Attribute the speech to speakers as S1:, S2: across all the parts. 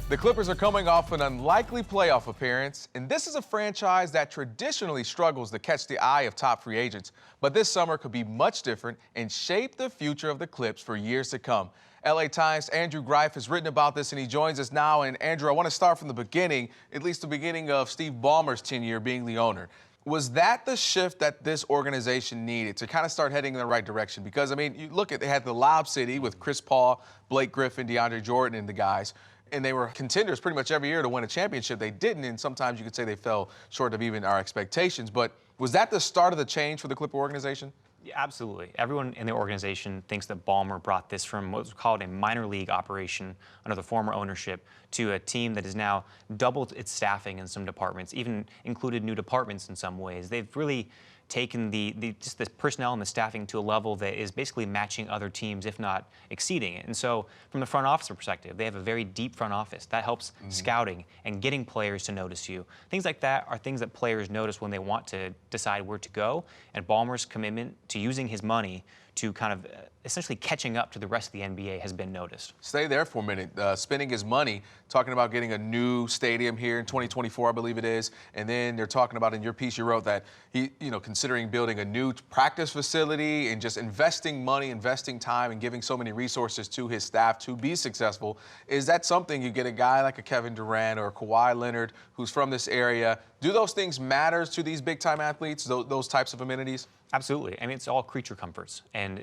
S1: The Clippers are coming off an unlikely playoff appearance, and this is a franchise that traditionally struggles to catch the eye of top free agents. But this summer could be much different and shape the future of the Clips for years to come. LA Times' Andrew Greif has written about this, and he joins us now. And Andrew, I want to start from the beginning, at least the beginning of Steve Ballmer's tenure being the owner. Was that the shift that this organization needed to kind of start heading in the right direction? Because, I mean, you look at, they had the Lob City with Chris Paul, Blake Griffin, DeAndre Jordan, and the guys. And they were contenders pretty much every year to win a championship. They didn't, and sometimes you could say they fell short of even our expectations. But was that the start of the change for the Clipper organization?
S2: Yeah, absolutely. Everyone in the organization thinks that Ballmer brought this from what was called a minor league operation under the former ownership to a team that has now doubled its staffing in some departments, even included new departments in some ways. They've really taken just the personnel and the staffing to a level that is basically matching other teams, if not exceeding it. And so from the front office perspective, they have a very deep front office. That helps scouting and getting players to notice you. Things like that are things that players notice when they want to decide where to go. And Ballmer's commitment to using his money to kind of essentially catching up to the rest of the NBA has been noticed.
S1: Stay there for a minute. Spending his money, talking about getting a new stadium here in 2024, I believe it is. And then they're talking about, in your piece you wrote, that he, considering building a new practice facility and just investing money, investing time, and giving so many resources to his staff to be successful. Is that something you get a guy like a Kevin Durant or a Kawhi Leonard who's from this area? Do those things matter to these big-time athletes, those types of amenities?
S2: Absolutely. I mean, it's all creature comforts. And,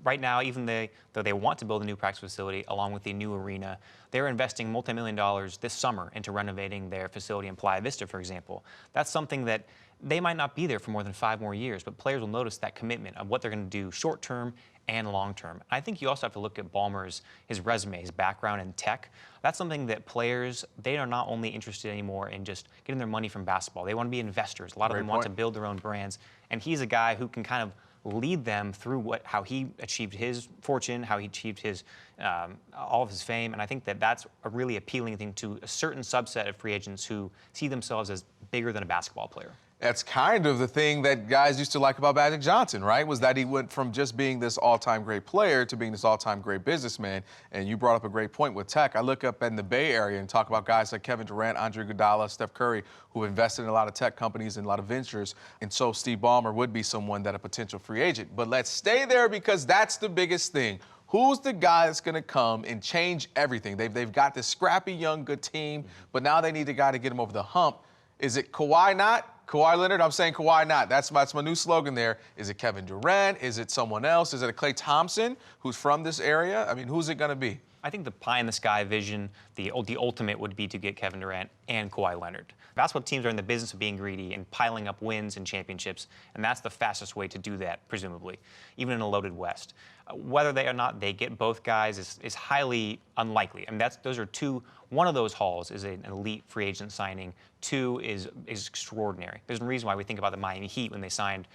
S2: right now, even though they want to build a new practice facility along with the new arena, they're investing multi-million dollars this summer into renovating their facility in Playa Vista, for example. That's something that they might not be there for more than 5 more years, but players will notice that commitment of what they're going to do short-term and long-term. I think you also have to look at Ballmer's his resume, his background in tech. That's something that players, they are not only interested anymore in just getting their money from basketball. They want to be investors. A lot of them want to build their own brands. And he's a guy who can kind of lead them through how he achieved his fortune, how he achieved his all of his fame. And I think that that's a really appealing thing to a certain subset of free agents who see themselves as bigger than a basketball player.
S1: That's kind of the thing that guys used to like about Magic Johnson, right? Was that he went from just being this all-time great player to being this all-time great businessman. And you brought up a great point with tech. I look up in the Bay Area and talk about guys like Kevin Durant, Andre Iguodala, Steph Curry, who have invested in a lot of tech companies and a lot of ventures. And so Steve Ballmer would be someone that a potential free agent. But let's stay there because that's the biggest thing. Who's the guy that's going to come and change everything? They've got this scrappy, young, good team, but now they need a guy to get him over the hump. Is it Kawhi not? Kawhi Leonard? I'm saying Kawhi not. That's my new slogan there. Is it Kevin Durant? Is it someone else? Is it a Klay Thompson who's from this area? I mean, who's it going to be?
S2: I think the pie-in-the-sky vision, the ultimate would be to get Kevin Durant and Kawhi Leonard. Basketball teams are in the business of being greedy and piling up wins and championships, and that's the fastest way to do that, presumably, even in a loaded West. Whether they or not they get both guys is highly unlikely. I mean, those are two. One of those hauls is an elite free agent signing. Two is extraordinary. There's a reason why we think about the Miami Heat when they signed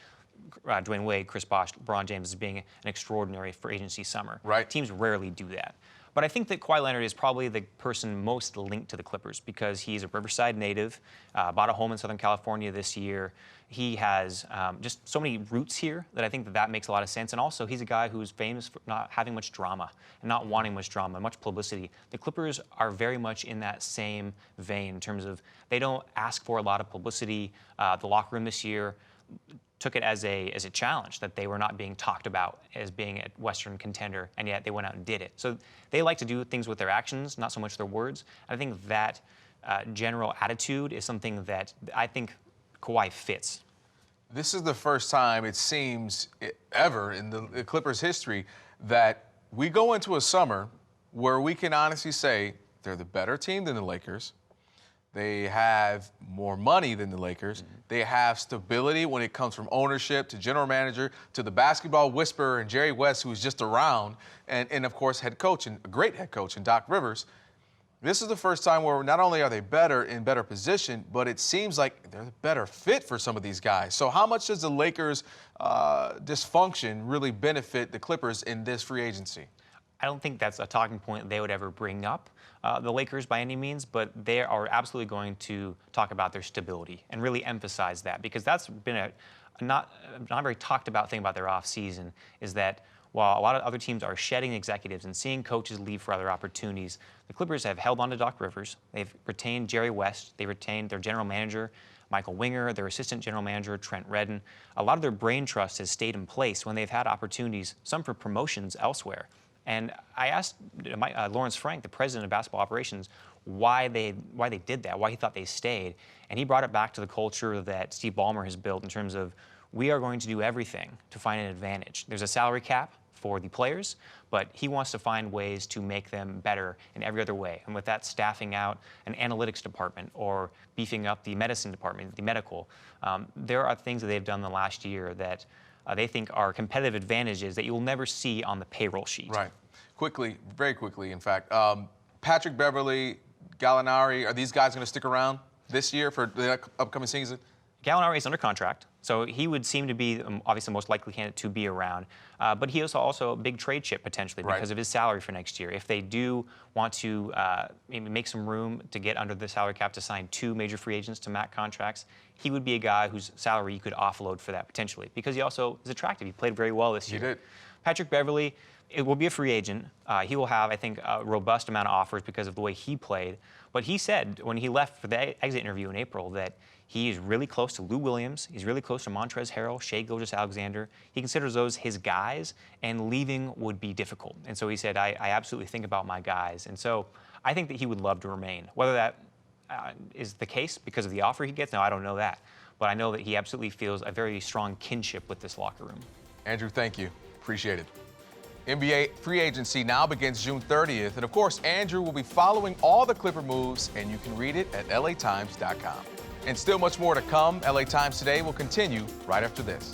S2: Dwayne Wade, Chris Bosh, LeBron James as being an extraordinary free agency summer.
S1: Right.
S2: Teams rarely do that. But I think that Kawhi Leonard is probably the person most linked to the Clippers because he's a Riverside native, bought a home in Southern California this year. He has just so many roots here that I think that makes a lot of sense. And also, he's a guy who's famous for not having much drama and not wanting much drama, much publicity. The Clippers are very much in that same vein in terms of they don't ask for a lot of publicity. The locker room this year took it as a challenge that they were not being talked about as being a Western contender, and yet they went out and did it. So they like to do things with their actions, not so much their words. I think that general attitude is something that I think Kawhi fits.
S1: This is the first time, it seems, ever in the Clippers' history that we go into a summer where we can honestly say they're the better team than the Lakers. They have more money than the Lakers. They have stability when it comes from ownership to general manager to the basketball whisperer and Jerry West, who's just around, and of course, head coach, and a great head coach, and Doc Rivers. This is the first time where not only are they in better position, but it seems like they're the better fit for some of these guys. So how much does the Lakers' dysfunction really benefit the Clippers in this free agency?
S2: I don't think that's a talking point they would ever bring up, the Lakers, by any means, but they are absolutely going to talk about their stability and really emphasize that because that's been a not very talked about thing about their offseason is that while a lot of other teams are shedding executives and seeing coaches leave for other opportunities, the Clippers have held on to Doc Rivers. They've retained Jerry West. They retained their general manager, Michael Winger, their assistant general manager, Trent Redden. A lot of their brain trust has stayed in place when they've had opportunities, some for promotions elsewhere. And I asked Lawrence Frank, the president of basketball operations, why they did that, why he thought they stayed. And he brought it back to the culture that Steve Ballmer has built in terms of, we are going to do everything to find an advantage. There's a salary cap for the players, but he wants to find ways to make them better in every other way. And with that, staffing out an analytics department or beefing up the medicine department, the medical, there are things that they've done in the last year that they think are competitive advantages that you will never see on the payroll sheet.
S1: Right. Quickly, very quickly, in fact, Patrick Beverley, Gallinari, are these guys going to stick around this year for the upcoming season?
S2: Gallinari is under contract, so he would seem to be obviously the most likely candidate to be around. But he is also a big trade chip potentially because of his salary for next year. If they do want to maybe make some room to get under the salary cap to sign 2 major free agents to MAC contracts, he would be a guy whose salary you could offload for that potentially because he also is attractive. He played very well this year.
S1: He did.
S2: Patrick Beverley, it will be a free agent. He will have, I think, a robust amount of offers because of the way he played. But he said when he left for the exit interview in April that he is really close to Lou Williams. He's really close to Montrezl Harrell, Shai Gilgeous-Alexander. He considers those his guys, and leaving would be difficult. And so he said, I absolutely think about my guys. And so I think that he would love to remain. Whether that is the case because of the offer he gets, no, I don't know that. But I know that he absolutely feels a very strong kinship with this locker room.
S1: Andrew, thank you. Appreciate it. NBA free agency now begins June 30th. And of course, Andrew will be following all the Clipper moves, and you can read it at latimes.com. And still much more to come. LA Times Today will continue right after this.